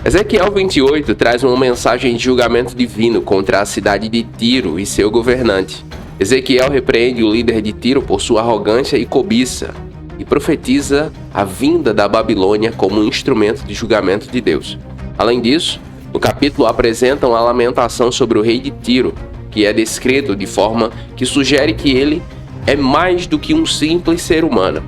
Ezequiel 28 traz uma mensagem de julgamento divino contra a cidade de Tiro e seu governante. Ezequiel repreende o líder de Tiro por sua arrogância e cobiça e profetiza a vinda da Babilônia como um instrumento de julgamento de Deus. Além disso, o capítulo apresenta uma lamentação sobre o rei de Tiro, que é descrito de forma que sugere que ele é mais do que um simples ser humano.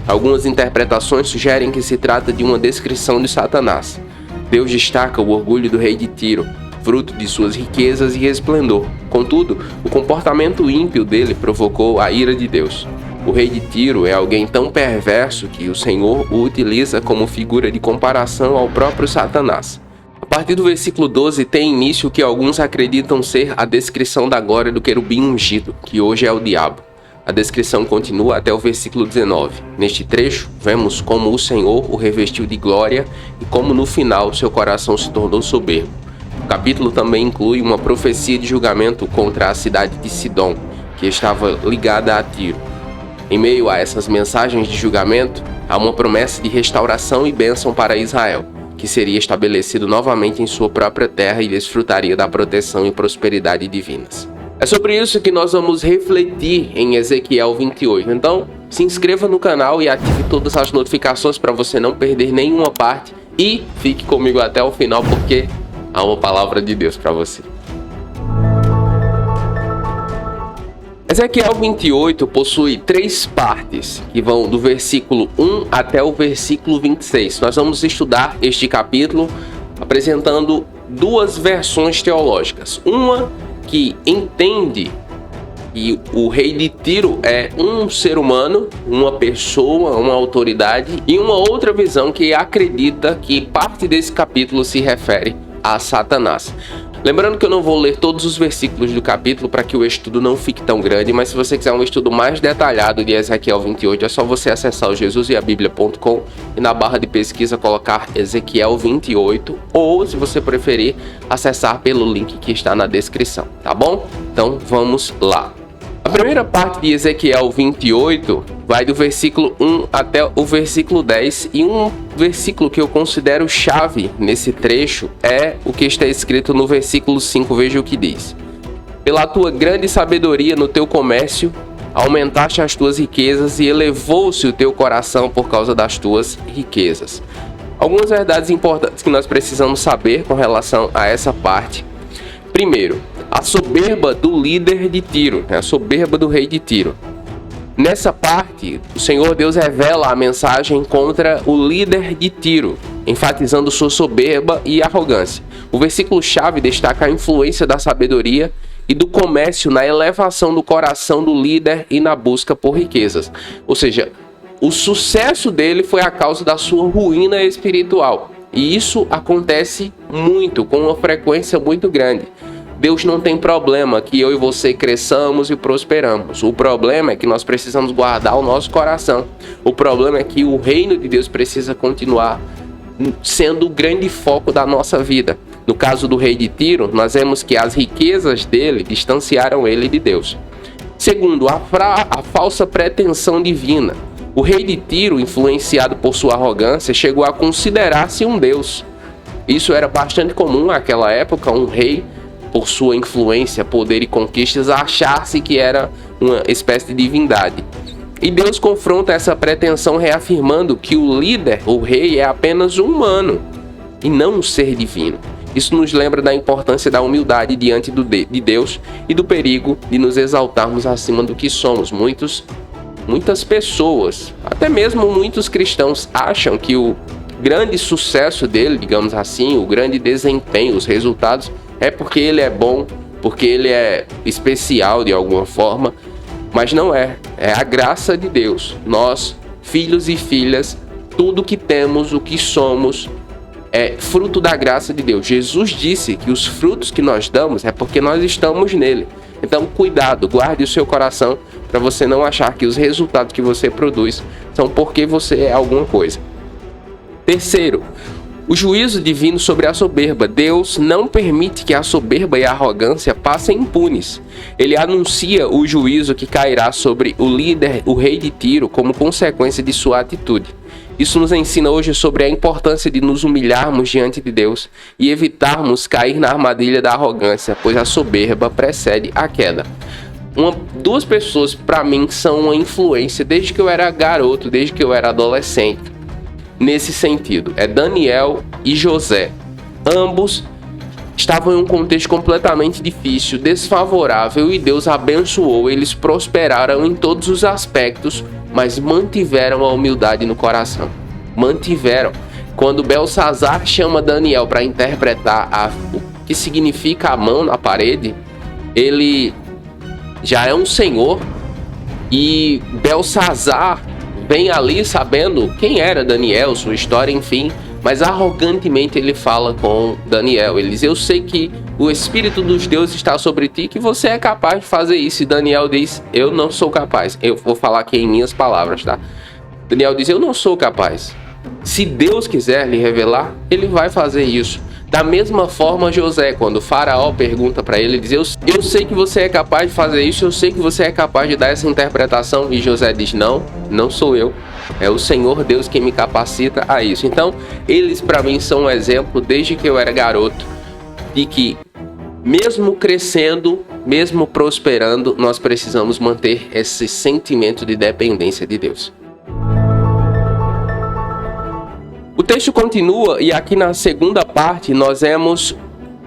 Algumas interpretações sugerem que se trata de uma descrição de Satanás. Deus destaca o orgulho do rei de Tiro, fruto de suas riquezas e esplendor. Contudo, o comportamento ímpio dele provocou a ira de Deus. O rei de Tiro é alguém tão perverso que o Senhor o utiliza como figura de comparação ao próprio Satanás. A partir do versículo 12 tem início o que alguns acreditam ser a descrição da glória do querubim ungido, que hoje é o diabo. A descrição continua até o versículo 19. Neste trecho, vemos como o Senhor o revestiu de glória e como no final seu coração se tornou soberbo. O capítulo também inclui uma profecia de julgamento contra a cidade de Sidom, que estava ligada a Tiro. Em meio a essas mensagens de julgamento, há uma promessa de restauração e bênção para Israel, que seria estabelecido novamente em sua própria terra e desfrutaria da proteção e prosperidade divinas. É sobre isso que nós vamos refletir em Ezequiel 28. Então, se inscreva no canal e ative todas as notificações para você não perder nenhuma parte. E fique comigo até o final, porque há uma palavra de Deus para você. Ezequiel 28 possui 3 partes, que vão do versículo 1 até o versículo 26. Nós vamos estudar este capítulo apresentando 2 versões teológicas. Uma que entende que o rei de Tiro é um ser humano, uma pessoa, uma autoridade, e uma outra visão que acredita que parte desse capítulo se refere a Satanás. Lembrando que eu não vou ler todos os versículos do capítulo para que o estudo não fique tão grande, mas se você quiser um estudo mais detalhado de Ezequiel 28, é só você acessar o jesuseabiblia.com e na barra de pesquisa colocar Ezequiel 28, ou, se você preferir, acessar pelo link que está na descrição, tá bom? Então vamos lá. A primeira parte de Ezequiel 28 vai do versículo 1 até o versículo 10, e um versículo que eu considero chave nesse trecho é o que está escrito no versículo 5, veja o que diz: Pela tua grande sabedoria no teu comércio, aumentaste as tuas riquezas e elevou-se o teu coração por causa das tuas riquezas. Algumas verdades importantes que nós precisamos saber com relação a essa parte. Primeiro, a soberba do líder de Tiro, a soberba do rei de Tiro. Nessa parte, o Senhor Deus revela a mensagem contra o líder de Tiro, enfatizando sua soberba e arrogância. O versículo-chave destaca a influência da sabedoria e do comércio na elevação do coração do líder e na busca por riquezas. Ou seja, o sucesso dele foi a causa da sua ruína espiritual. E isso acontece muito, com uma frequência muito grande. Deus não tem problema que eu e você cresçamos e prosperamos. O problema é que nós precisamos guardar o nosso coração. O problema é que o reino de Deus precisa continuar sendo o grande foco da nossa vida. No caso do rei de Tiro, nós vemos que as riquezas dele distanciaram ele de Deus. Segundo, a falsa pretensão divina. O rei de Tiro, influenciado por sua arrogância, chegou a considerar-se um deus. Isso era bastante comum naquela época, um rei, por sua influência, poder e conquistas, achar-se que era uma espécie de divindade. E Deus confronta essa pretensão reafirmando que o líder, o rei, é apenas um humano e não um ser divino. Isso nos lembra da importância da humildade diante de Deus e do perigo de nos exaltarmos acima do que somos. Muitas pessoas, até mesmo muitos cristãos, acham que o grande sucesso dele, digamos assim, o grande desempenho, os resultados, é porque ele é bom, porque ele é especial de alguma forma, mas não é. É a graça de Deus. Nós, filhos e filhas, tudo que temos, o que somos, é fruto da graça de Deus. Jesus disse que os frutos que nós damos é porque nós estamos nele. Então, cuidado, guarde o seu coração para você não achar que os resultados que você produz são porque você é alguma coisa. Terceiro, o juízo divino sobre a soberba. Deus não permite que a soberba e a arrogância passem impunes. Ele anuncia o juízo que cairá sobre o líder, o rei de Tiro, como consequência de sua atitude. Isso nos ensina hoje sobre a importância de nos humilharmos diante de Deus e evitarmos cair na armadilha da arrogância, pois a soberba precede a queda. Duas pessoas para mim são uma influência desde que eu era garoto, desde que eu era adolescente. Nesse sentido, é Daniel e José. Ambos estavam em um contexto completamente difícil, desfavorável, e Deus abençoou. Eles prosperaram em todos os aspectos, mas mantiveram a humildade no coração. Mantiveram. Quando Belsazar chama Daniel para interpretar o que significa a mão na parede, ele já é um senhor, e Belsazar vem ali sabendo quem era Daniel, sua história, enfim, mas arrogantemente ele fala com Daniel. Ele diz: eu sei que o Espírito dos deuses está sobre ti, que você é capaz de fazer isso. E Daniel diz: eu não sou capaz. Eu vou falar aqui em minhas palavras, tá? Daniel diz: eu não sou capaz. Se Deus quiser lhe revelar, ele vai fazer isso. Da mesma forma, José, quando o faraó pergunta para ele, diz: eu sei que você é capaz de fazer isso, eu sei que você é capaz de dar essa interpretação. E José diz: não sou eu. É o Senhor Deus que me capacita a isso. Então, eles para mim são um exemplo, desde que eu era garoto, de que mesmo crescendo, mesmo prosperando, nós precisamos manter esse sentimento de dependência de Deus. O texto continua, e aqui na segunda parte nós vemos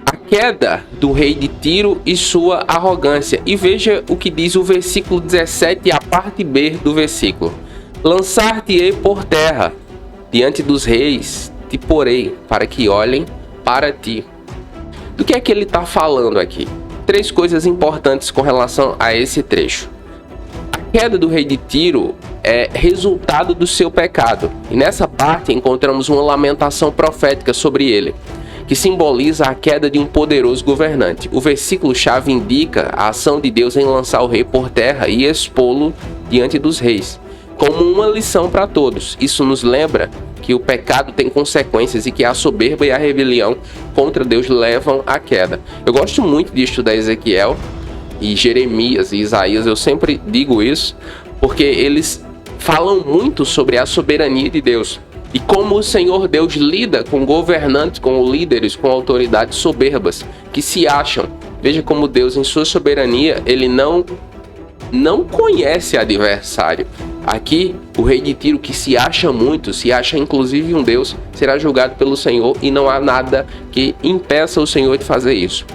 a queda do rei de Tiro e sua arrogância. E veja o que diz o versículo 17 e a parte B do versículo: lançar-te-ei por terra, diante dos reis te porei, para que olhem para ti. Do que é que ele está falando aqui? 3 coisas importantes com relação a esse trecho. A queda do rei de Tiro é resultado do seu pecado. E nessa parte encontramos uma lamentação profética sobre ele, que simboliza a queda de um poderoso governante. O versículo-chave indica a ação de Deus em lançar o rei por terra e expô-lo diante dos reis, como uma lição para todos. Isso nos lembra que o pecado tem consequências e que a soberba e a rebelião contra Deus levam à queda. Eu gosto muito de estudar Ezequiel e Jeremias e Isaías, eu sempre digo isso, porque eles falam muito sobre a soberania de Deus e como o Senhor Deus lida com governantes, com líderes, com autoridades soberbas que se acham. Veja como Deus, em sua soberania, ele não conhece adversário. Aqui, o rei de Tiro, que se acha muito, se acha inclusive um Deus, será julgado pelo Senhor, e não há nada que impeça o Senhor de fazer isso.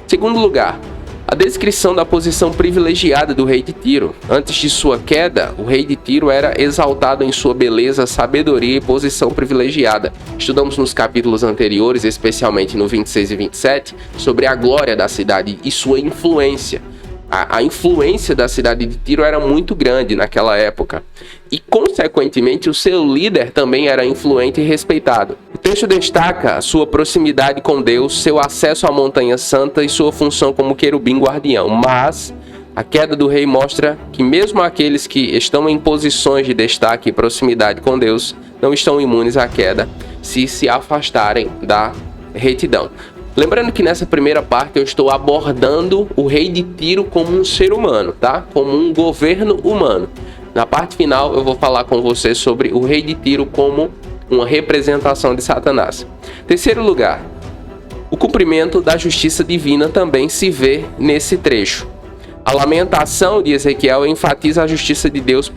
Segundo lugar, a descrição da posição privilegiada do rei de Tiro. Antes de sua queda, o rei de Tiro era exaltado em sua beleza, sabedoria e posição privilegiada. Estudamos nos capítulos anteriores, especialmente no 26 e 27, sobre a glória da cidade e sua influência. A influência da cidade de Tiro era muito grande naquela época. E, consequentemente, o seu líder também era influente e respeitado. O texto destaca a sua proximidade com Deus, seu acesso à montanha santa e sua função como querubim guardião. Mas a queda do rei mostra que mesmo aqueles que estão em posições de destaque e proximidade com Deus não estão imunes à queda se afastarem da retidão. Lembrando que nessa primeira parte eu estou abordando o rei de Tiro como um ser humano, tá? Como um governo humano. Na parte final eu vou falar com você sobre o rei de Tiro como uma representação de Satanás. Terceiro lugar, o cumprimento da justiça divina também se vê nesse trecho. A lamentação de Ezequiel enfatiza a justiça de Deus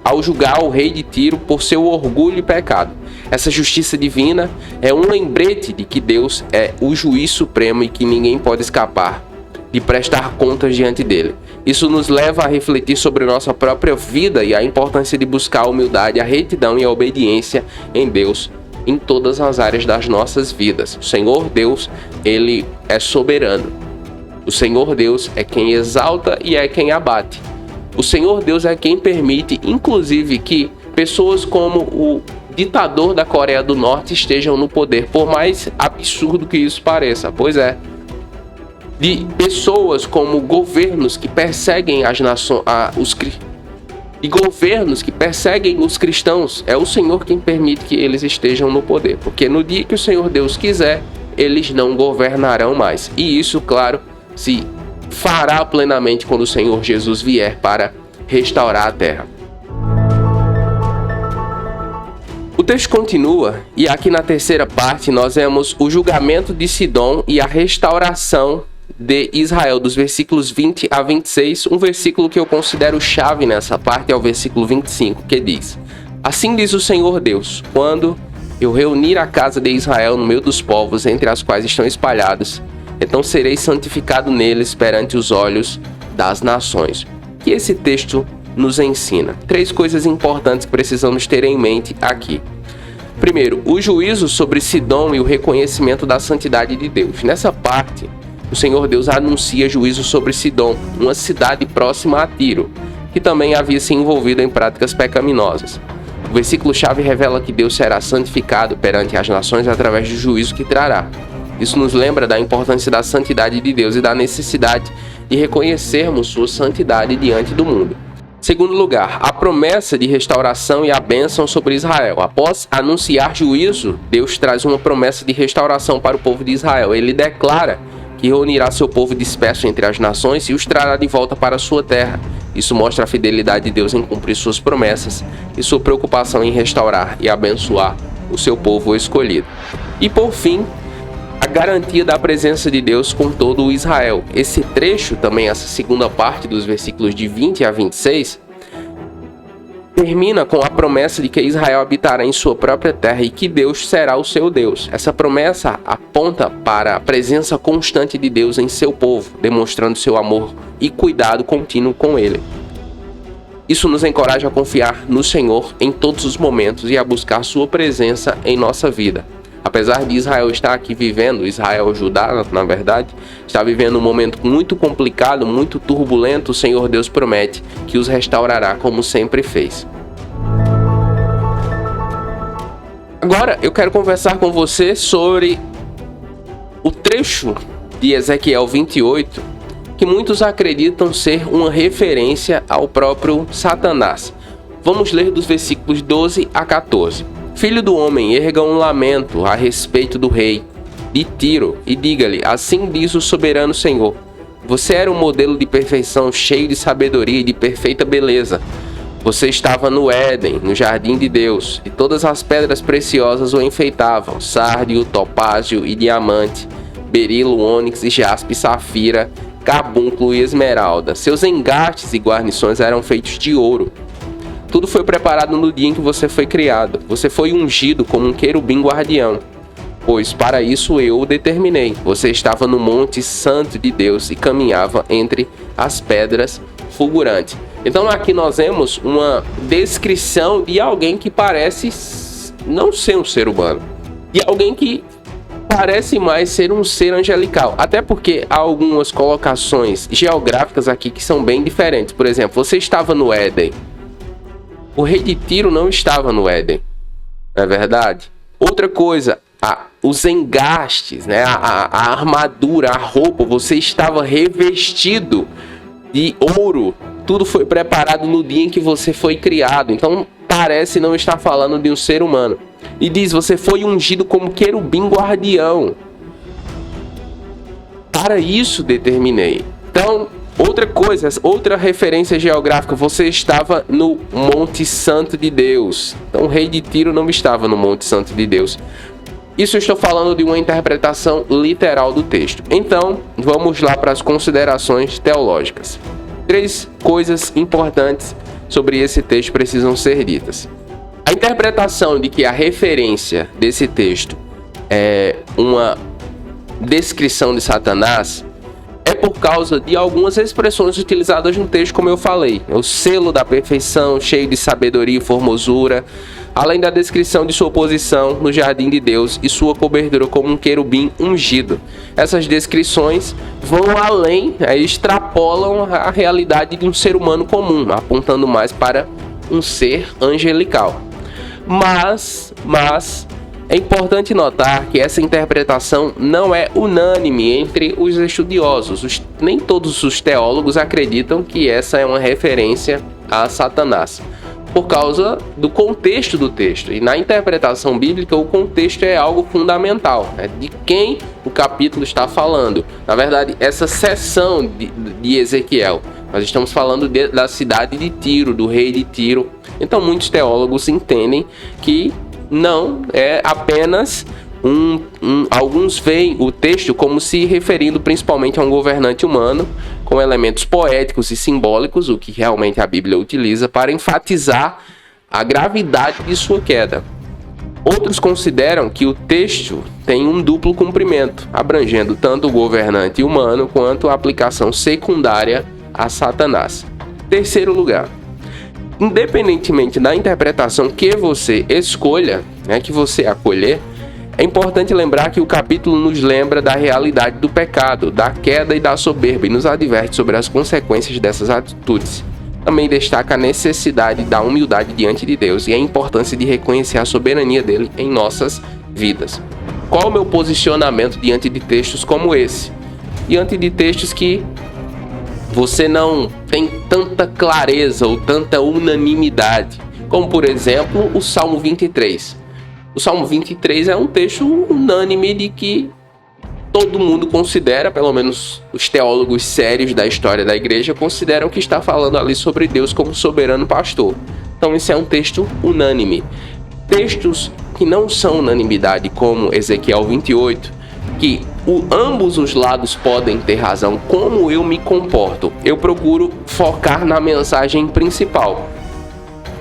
ao julgar o rei de Tiro por seu orgulho e pecado. Essa justiça divina é um lembrete de que Deus é o juiz supremo e que ninguém pode escapar de prestar contas diante dele. Isso nos leva a refletir sobre nossa própria vida e a importância de buscar a humildade, a retidão e a obediência em Deus em todas as áreas das nossas vidas. O Senhor Deus, ele é soberano. O Senhor Deus é quem exalta e é quem abate. O Senhor Deus é quem permite, inclusive, que pessoas como o ditador da Coreia do Norte estejam no poder, por mais absurdo que isso pareça. Pois é. De pessoas como governos que perseguem as nações, e governos que perseguem os cristãos, é o Senhor quem permite que eles estejam no poder. Porque no dia que o Senhor Deus quiser, eles não governarão mais. E isso, claro, se fará plenamente quando o Senhor Jesus vier para restaurar a terra. texto continua e aqui na terceira parte nós vemos o julgamento de Sidom e a restauração de Israel, dos versículos 20 a 26. Um versículo que eu considero chave nessa parte é o versículo 25, que diz: Assim diz o Senhor Deus, quando eu reunir a casa de Israel no meio dos povos, entre as quais estão espalhados, então serei santificado neles perante os olhos das nações. O que esse texto nos ensina? 3 coisas importantes que precisamos ter em mente aqui. Primeiro, o juízo sobre Sidom e o reconhecimento da santidade de Deus. Nessa parte, o Senhor Deus anuncia juízo sobre Sidom, uma cidade próxima a Tiro, que também havia se envolvido em práticas pecaminosas. O versículo-chave revela que Deus será santificado perante as nações através do juízo que trará. Isso nos lembra da importância da santidade de Deus e da necessidade de reconhecermos sua santidade diante do mundo. Segundo lugar, a promessa de restauração e a bênção sobre Israel. Após anunciar juízo, Deus traz uma promessa de restauração para o povo de Israel. Ele declara que reunirá seu povo disperso entre as nações e os trará de volta para a sua terra. Isso mostra a fidelidade de Deus em cumprir suas promessas e sua preocupação em restaurar e abençoar o seu povo escolhido. E por fim, a garantia da presença de Deus com todo o Israel. Esse trecho, também essa segunda parte dos versículos de 20 a 26, termina com a promessa de que Israel habitará em sua própria terra e que Deus será o seu Deus. Essa promessa aponta para a presença constante de Deus em seu povo, demonstrando seu amor e cuidado contínuo com ele. Isso nos encoraja a confiar no Senhor em todos os momentos e a buscar sua presença em nossa vida. Apesar de Israel estar aqui vivendo, Israel, Judá, na verdade, está vivendo um momento muito complicado, muito turbulento, o Senhor Deus promete que os restaurará como sempre fez. Agora eu quero conversar com você sobre o trecho de Ezequiel 28, que muitos acreditam ser uma referência ao próprio Satanás. Vamos ler dos versículos 12 a 14. Filho do homem, erga um lamento a respeito do rei de Tiro e diga-lhe: assim diz o soberano Senhor. Você era um modelo de perfeição, cheio de sabedoria e de perfeita beleza. Você estava no Éden, no jardim de Deus, e todas as pedras preciosas o enfeitavam: sárdio, topázio e diamante, berilo, ônix e jaspe, safira, carbúnculo e esmeralda. Seus engastes e guarnições eram feitos de ouro. Tudo foi preparado no dia em que você foi criado. Você foi ungido como um querubim guardião, pois para isso eu o determinei. Você estava no monte santo de Deus e caminhava entre as pedras fulgurantes. Então aqui nós vemos uma descrição de alguém que parece não ser um ser humano, e alguém que parece mais ser um ser angelical, até porque há algumas colocações geográficas aqui que são bem diferentes. Por exemplo, você estava no Éden. O rei de Tiro não estava no Éden, não é verdade? Outra coisa, os engastes, né? a armadura, a roupa, você estava revestido de ouro. Tudo foi preparado no dia em que você foi criado. Então parece não estar falando de um ser humano. E diz: você foi ungido como querubim guardião. Para isso determinei. Então, outra coisa, outra referência geográfica: você estava no Monte Santo de Deus. Então o rei de Tiro não estava no Monte Santo de Deus. Isso eu estou falando de uma interpretação literal do texto. Então, vamos lá para as considerações teológicas. 3 coisas importantes sobre esse texto precisam ser ditas. A interpretação de que a referência desse texto é uma descrição de Satanás é por causa de algumas expressões utilizadas no texto, como eu falei. O selo da perfeição, cheio de sabedoria e formosura, além da descrição de sua posição no jardim de Deus e sua cobertura como um querubim ungido. Essas descrições vão além, extrapolam a realidade de um ser humano comum, apontando mais para um ser angelical. Mas é importante notar que essa interpretação não é unânime entre os estudiosos. Nem todos os teólogos acreditam que essa é uma referência a Satanás, por causa do contexto do texto. E na interpretação bíblica, o contexto é algo fundamental, né? De quem o capítulo está falando. Na verdade, essa seção de Ezequiel, nós estamos falando da cidade de Tiro, do rei de Tiro. Então muitos teólogos entendem que Não, é apenas alguns veem o texto como se referindo principalmente a um governante humano, com elementos poéticos e simbólicos, o que realmente a Bíblia utiliza para enfatizar a gravidade de sua queda. Outros consideram que o texto tem um duplo cumprimento, abrangendo tanto o governante humano quanto a aplicação secundária a Satanás. Terceiro lugar, independentemente da interpretação que você escolha, que você acolher, é importante lembrar que o capítulo nos lembra da realidade do pecado, da queda e da soberba e nos adverte sobre as consequências dessas atitudes. Também destaca a necessidade da humildade diante de Deus e a importância de reconhecer a soberania dele em nossas vidas. Qual o meu posicionamento diante de textos como esse? Diante de textos que você não tem tanta clareza ou tanta unanimidade, como por exemplo o Salmo 23. O Salmo 23 é um texto unânime de que todo mundo considera, pelo menos os teólogos sérios da história da igreja, consideram que está falando ali sobre Deus como soberano pastor. Então esse é um texto unânime. Textos que não são unanimidade, como Ezequiel 28, que ambos os lados podem ter razão, como eu me comporto. Eu procuro focar na mensagem principal.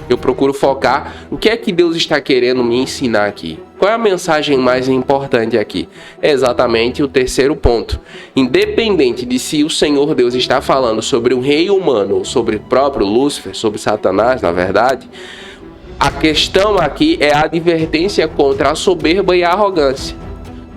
Eu procuro focar o que é que Deus está querendo me ensinar aqui. Qual é a mensagem mais importante aqui? É exatamente o terceiro ponto. Independente de se o Senhor Deus está falando sobre um rei humano, ou sobre o próprio Lúcifer, sobre Satanás, na verdade, a questão aqui é a advertência contra a soberba e a arrogância.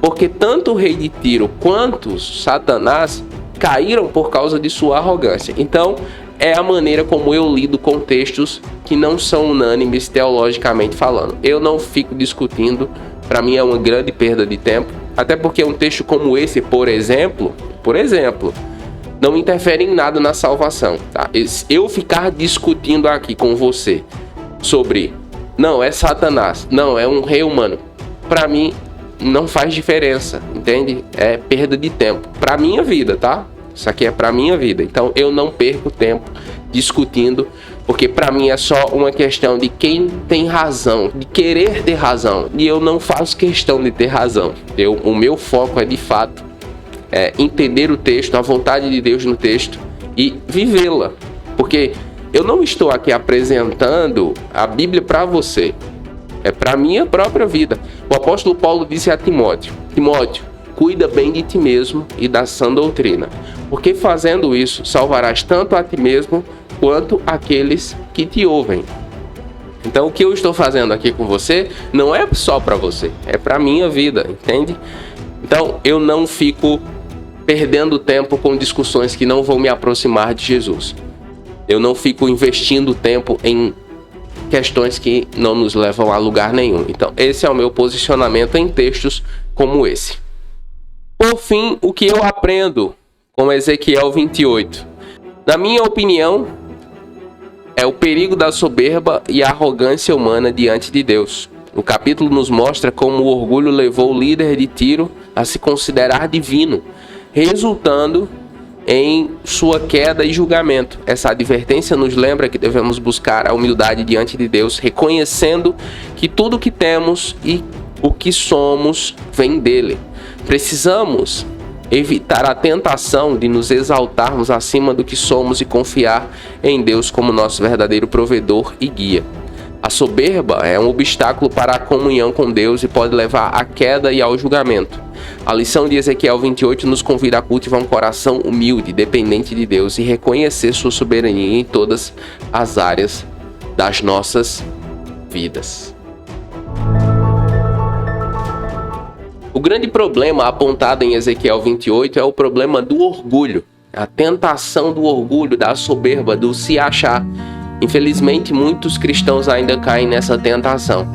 Porque tanto o rei de Tiro quanto Satanás caíram por causa de sua arrogância. Então, é a maneira como eu lido com textos que não são unânimes teologicamente falando. Eu não fico discutindo, para mim é uma grande perda de tempo, até porque um texto como esse, por exemplo, não interfere em nada na salvação, tá? Eu ficar discutindo aqui com você sobre, não, é Satanás, não, é um rei humano, para mim não faz diferença, entende? É perda de tempo, para minha vida, tá? Isso aqui é para minha vida, então eu não perco tempo discutindo, porque para mim é só uma questão de quem tem razão, de querer ter razão, e eu não faço questão de ter razão. O meu foco é de fato entender o texto, a vontade de Deus no texto e vivê-la, porque eu não estou aqui apresentando a Bíblia para você, é para minha própria vida. O apóstolo Paulo disse a Timóteo: cuida bem de ti mesmo e da sã doutrina, porque fazendo isso salvarás tanto a ti mesmo quanto aqueles que te ouvem. Então o que eu estou fazendo aqui com você não é só para você, é para minha vida, entende? Então eu não fico perdendo tempo com discussões que não vão me aproximar de Jesus. Eu não fico investindo tempo em questões que não nos levam a lugar nenhum. Então esse é o meu posicionamento em textos como esse. Por fim, o que eu aprendo com Ezequiel 28? Na minha opinião, é o perigo da soberba e a arrogância humana diante de Deus. O capítulo nos mostra como o orgulho levou o líder de Tiro a se considerar divino, resultando em sua queda e julgamento. Essa advertência nos lembra que devemos buscar a humildade diante de Deus, reconhecendo que tudo o que temos e o que somos vem dele. Precisamos evitar a tentação de nos exaltarmos acima do que somos e confiar em Deus como nosso verdadeiro provedor e guia. A soberba é um obstáculo para a comunhão com Deus e pode levar à queda e ao julgamento. A lição de Ezequiel 28 nos convida a cultivar um coração humilde, dependente de Deus e reconhecer sua soberania em todas as áreas das nossas vidas. O grande problema apontado em Ezequiel 28 é o problema do orgulho, a tentação do orgulho, da soberba, do se achar. Infelizmente, muitos cristãos ainda caem nessa tentação.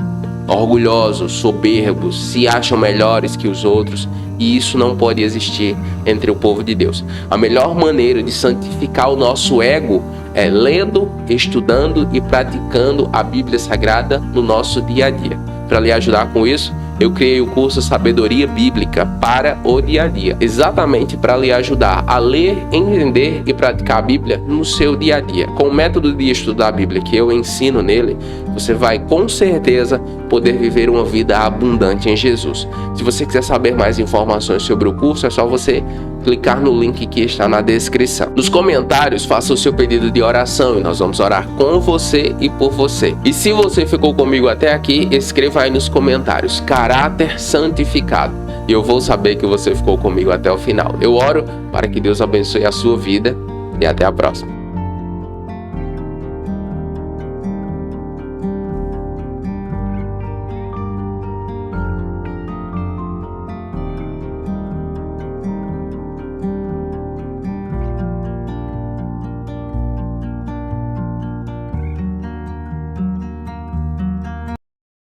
Orgulhosos, soberbos, se acham melhores que os outros, e isso não pode existir entre o povo de Deus. A melhor maneira de santificar o nosso ego é lendo, estudando e praticando a Bíblia Sagrada no nosso dia a dia. Para lhe ajudar com isso, eu criei o curso Sabedoria Bíblica para o Dia a Dia, exatamente para lhe ajudar a ler, entender e praticar a Bíblia no seu dia a dia. Com o método de estudar a Bíblia que eu ensino nele, você vai com certeza poder viver uma vida abundante em Jesus. Se você quiser saber mais informações sobre o curso, é só você clicar no link que está na descrição. Nos comentários, faça o seu pedido de oração e nós vamos orar com você e por você. E se você ficou comigo até aqui, escreva aí nos comentários: caráter santificado. E eu vou saber que você ficou comigo até o final. Eu oro para que Deus abençoe a sua vida e até a próxima.